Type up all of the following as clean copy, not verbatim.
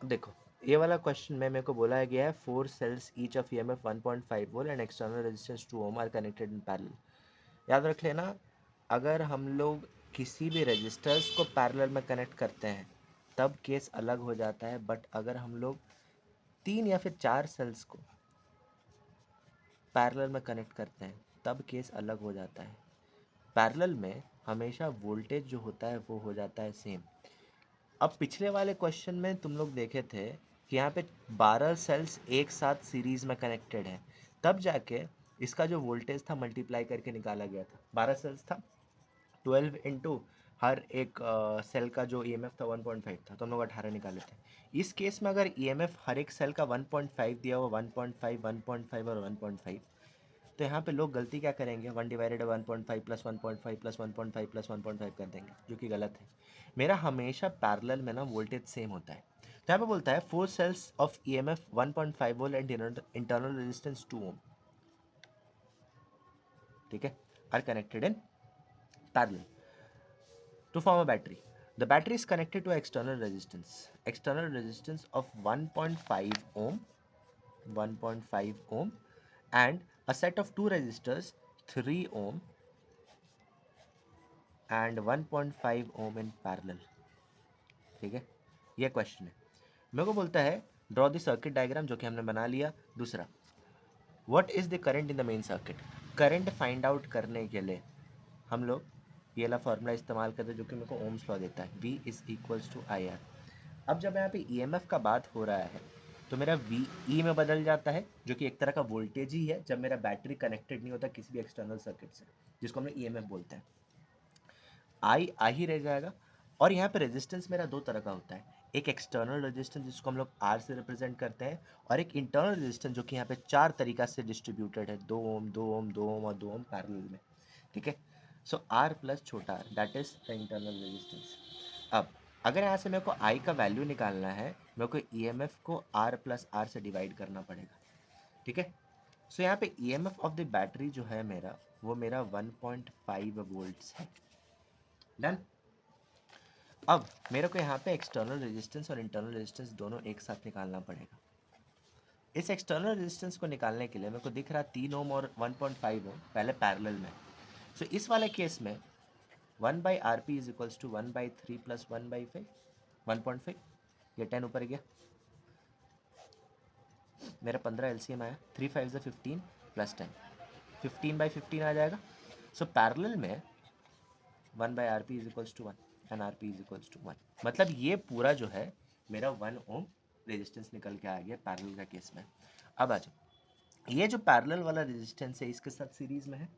अब देखो, ये वाला क्वेश्चन में मेरे को बोला गया है 4 cells each of EMF 1.5 volt and external resistance 2 ohm are connected in parallel. याद रख लेना, अगर हम लोग किसी भी रजिस्टर्स को पैरेलल में कनेक्ट करते हैं तब केस अलग हो जाता है, बट अगर हम लोग 3 या फिर 4 सेल्स को पैरेलल में कनेक्ट करते हैं तब केस अलग हो जाता है। पैरेलल में हमेशा वोल्टेज जो होता है वो हो जाता है सेम। अब पिछले वाले क्वेश्चन में तुम लोग देखे थे कि यहाँ पे 12 सेल्स एक साथ सीरीज में कनेक्टेड है, तब जाके इसका जो वोल्टेज था मल्टीप्लाई करके निकाला गया था। 12 सेल्स था, 12 इंटू हर एक सेल का जो ईएमएफ था 1.5 था, तो हम लोग 18 निकाले थे। इस केस में अगर ईएमएफ हर एक सेल का 1.5 दिया हुआ, 1.5 1.5 और 1.5, तो यहाँ पे लोग गलती क्या करेंगे, 1 डिवाइडेड 1.5 प्लस 1.5 प्लस 1.5 प्लस 1.5 कर देंगे, जो कि गलत है। मेरा हमेशा पैरेलल में ना वोल्टेज सेम होता है। तो यहाँ पे बोलता है 4 cells of EMF 1.5 volt and internal resistance 2 ohm, ठीक है, are connected in parallel to form a battery. The battery is connected to external resistance of 1.5 ohm, 1.5 ohm, and a set of two resistors 3 ohm and 1.5 ohm in parallel। ठीक है, ये question है। मेरे को बोलता है ड्रॉ द सर्किट डायग्राम, जो कि हमने बना लिया। दूसरा, what is the current in the main circuit. Current find out करने के लिए हम लोग ये वाला फॉर्मूला इस्तेमाल करते हैं, जो कि मेरे को ओम्स लॉ देता है, V is equals to I R. अब जब यहाँ पे ईएमएफ का बात हो रहा है तो मेरा वी ई में बदल जाता है, जो कि एक तरह का वोल्टेज ही है जब मेरा बैटरी कनेक्टेड नहीं होता किसी भी एक्सटर्नल सर्किट से, जिसको हम लोग ईएमएफ बोलते हैं। आई ही रह जाएगा। और यहाँ पे रेजिस्टेंस मेरा दो तरह का होता है, एक एक्सटर्नल रेजिस्टेंस जिसको हम लोग आर से रिप्रेजेंट करते हैं, और एक इंटरनल रेजिस्टेंस जो कि यहाँ पे 4 तरीका से डिस्ट्रीब्यूटेड है, 2 ओम 2 ओम 2 ओम और 2 ओम पैरेलल में। ठीक है, सो आर प्लस छोटा R, that is the internal resistance. अब अगर यहाँ से मेरे को आई का वैल्यू निकालना है, मेरे को ईएमएफ को आर प्लस आर से डिवाइड करना पड़ेगा। ठीक है, सो यहाँ पे ईएमएफ ऑफ द बैटरी जो है मेरा, वो मेरा 1.5 वोल्ट्स है। डन। अब मेरे को यहाँ पे एक्सटर्नल रेजिस्टेंस और इंटरनल रेजिस्टेंस दोनों एक साथ निकालना पड़ेगा। इस एक्सटर्नल रेजिस्टेंस को निकालने के लिए मेरे को दिख रहा 3 ओम और 1.5 ओम पहले पैरेलल में। सो इस वाले केस में 1 by R P is equals to 1/3 plus 1/5, 1.5, ये 10 ऊपर गया, मेरा 15 एलसीएम आया, 3 5 ज़ा 15 प्लस 10, 15/15 आ जाएगा। सो पैरेलल में 1 by R P is equals to 1 and R P is equals to 1, मतलब ये पूरा जो है मेरा 1 ओम रेजिस्टेंस निकल के आ गया पैरेलल का केस में। अब आ जाओ, ये जो पैरेलल वाला रेजिस्टेंस है इसके साथ सीरीज में है,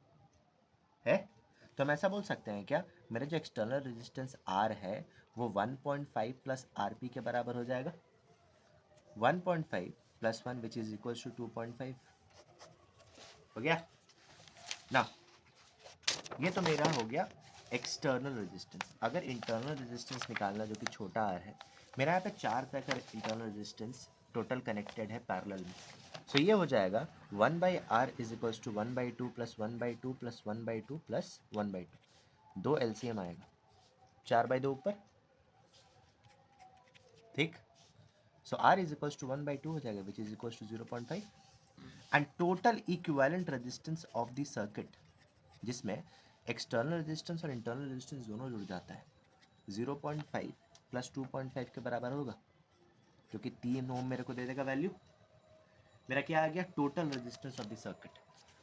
तो हम ऐसा बोल सकते हैं क्या, मेरा जो एक्सटर्नल रेजिस्टेंस आर है वो 1.5 प्लस आर पी के बराबर हो जाएगा, 1.5 plus 1 which is equal to 2.5। हो गया ना, ये तो मेरा हो गया एक्सटर्नल रेजिस्टेंस। अगर इंटरनल रेजिस्टेंस निकालना, जो कि छोटा आर है, मेरा यहाँ पे 4 तरह का इंटरनल रेजिस्टेंस टोटल कनेक्टेड है पैरेलल में। सो ये हो जाएगा 1 by R is equals to 1/2 plus 1/2 plus 1/2 plus 1/2, 2 LCM आएगा, 4/2 ऊपर, ठीक। So R is equals to 1/2 हो जाएगा, which is equals to 0.5, and total equivalent resistance of the circuit, जिसमें एक्सटर्नल रेजिस्टेंस और इंटरनल रेजिस्टेंस दोनों जुड़ जाता है, 0.5 प्लस 2.5 के बराबर होगा, जो कि 3 ओम मेरे को दे देगा वैल्यू। मेरा क्या आ गया, total resistance of the circuit.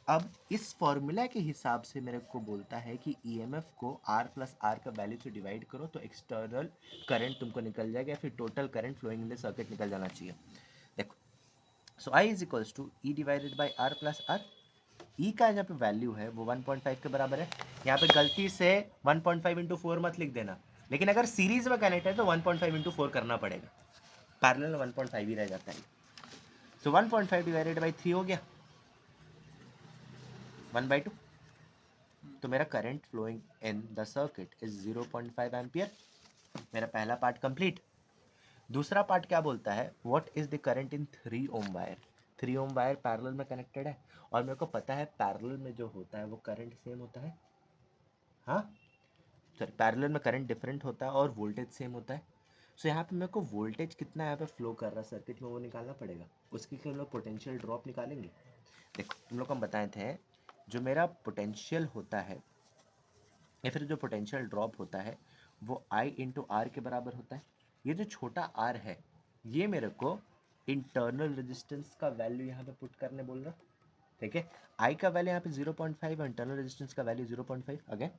अब इस फॉर्मूला के हिसाब से मेरे को बोलता है कि ईएमएफ को आर प्लस आर का वैल्यू से डिवाइड करो तो एक्सटर्नल करंट तुमको निकल जाएगा, या फिर total current flowing in the circuit निकल जाना चाहिए। देखो, so I is equals to E divided by R plus R. E का जहाँ पे वैल्यू है वो 1.5 के बराबर है। यहाँ पे गलती से 1.5 इंटू 4 मत लिख देना, लेकिन अगर सीरीज में कनेक्ट है तो 1.5 इंटू 4 करना पड़ेगा, पैरेलल में 1.5 ही रह जाता है। सो 1.5 डिवाइडेड बाई 3 हो गया 1/2, तो मेरा current flowing in the circuit is 0.5 ampere. मेरा पहला पार्ट कंप्लीट। दूसरा पार्ट क्या बोलता है, what is the current in 3 ohm wire. 3 ohm wire parallel में कनेक्टेड है, और मेरे को पता है पैरेलल में जो होता है वो करंट सेम होता है, हाँ सॉरी, पैरेलल में करंट डिफरेंट होता है और वोल्टेज सेम होता है। सो यहाँ पे मेरे को वोल्टेज कितना यहाँ पे फ्लो कर रहा है सर्किट में वो निकालना पड़ेगा। उसके लिए हम लोग पोटेंशियल ड्रॉप निकालेंगे। देखो तुम लोग को हम बताए थे जो मेरा पोटेंशियल होता है या फिर जो पोटेंशियल ड्रॉप होता है वो आई इंटू आर के बराबर होता है। ये जो छोटा आर है ये मेरे को इंटरनल रेजिस्टेंस का वैल्यू यहाँ पे पुट करने बोल रहा। ठीक है, आई का वैल्यू यहाँ पे 0.5 और इंटरनल रेजिस्टेंस का वैल्यू 0.5 अगेन।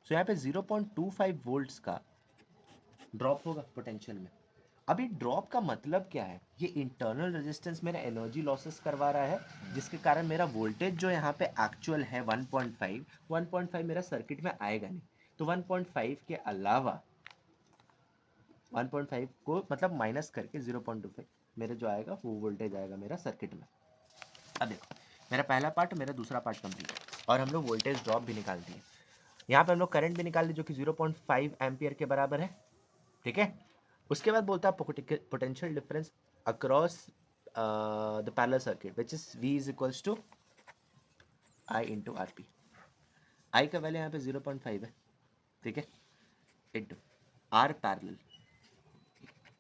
सो यहाँ पे 0.25 वोल्ट्स का ड्रॉप होगा पोटेंशियल में। अभी ड्रॉप का मतलब क्या है, ये इंटरनल रेजिस्टेंस मेरा एनर्जी लॉसेस करवा रहा है जिसके कारण मेरा वोल्टेज जो यहाँ पे एक्चुअल है 1.5 मेरा सर्किट में आएगा नहीं। तो 1.5 के अलावा 1.5 को मतलब माइनस करके 0.25 मेरे जो आएगा वो वोल्टेज आएगा मेरा सर्किट में। अब देखो मेरा पहला पार्ट और मेरा दूसरा पार्ट कंप्लीट और हम लोग वोल्टेज ड्रॉप भी निकाल दिए। यहाँ पे हम लोग करंट भी निकाल दी जो कि 0.5 एम्पियर के बराबर है। ठीक है, उसके बाद बोलता है potential difference across the parallel circuit which is V is equals to I into R P. I का वैल्यू यहाँ पे 0.5 है। ठीक है, इंटू आर पैरेलल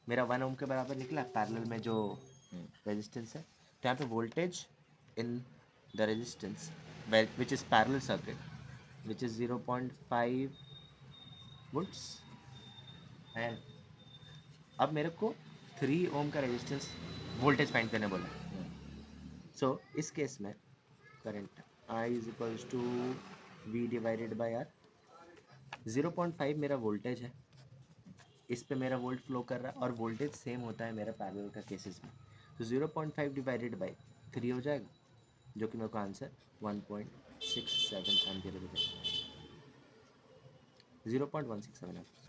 मेरा 1 ओम के बराबर निकला पैरेलल में जो रेजिस्टेंस है। तो यहाँ पे voltage in the resistance which is parallel circuit which is 0.5 volts and अब मेरे को 3 ओम का रेजिस्टेंस वोल्टेज फाइंड करने बोला। सो इस केस में current I is equals to V divided by R. 0.5 मेरा वोल्टेज है, इस पे मेरा वोल्ट फ्लो कर रहा है और वोल्टेज सेम होता है मेरा पैरेलल का केसेस में। तो 0.5 डिवाइडेड बाई 3 हो जाएगा जो कि मेरे को आंसर 1.67 एम्पियर हो जाएगा। 0.167 एम्पियर।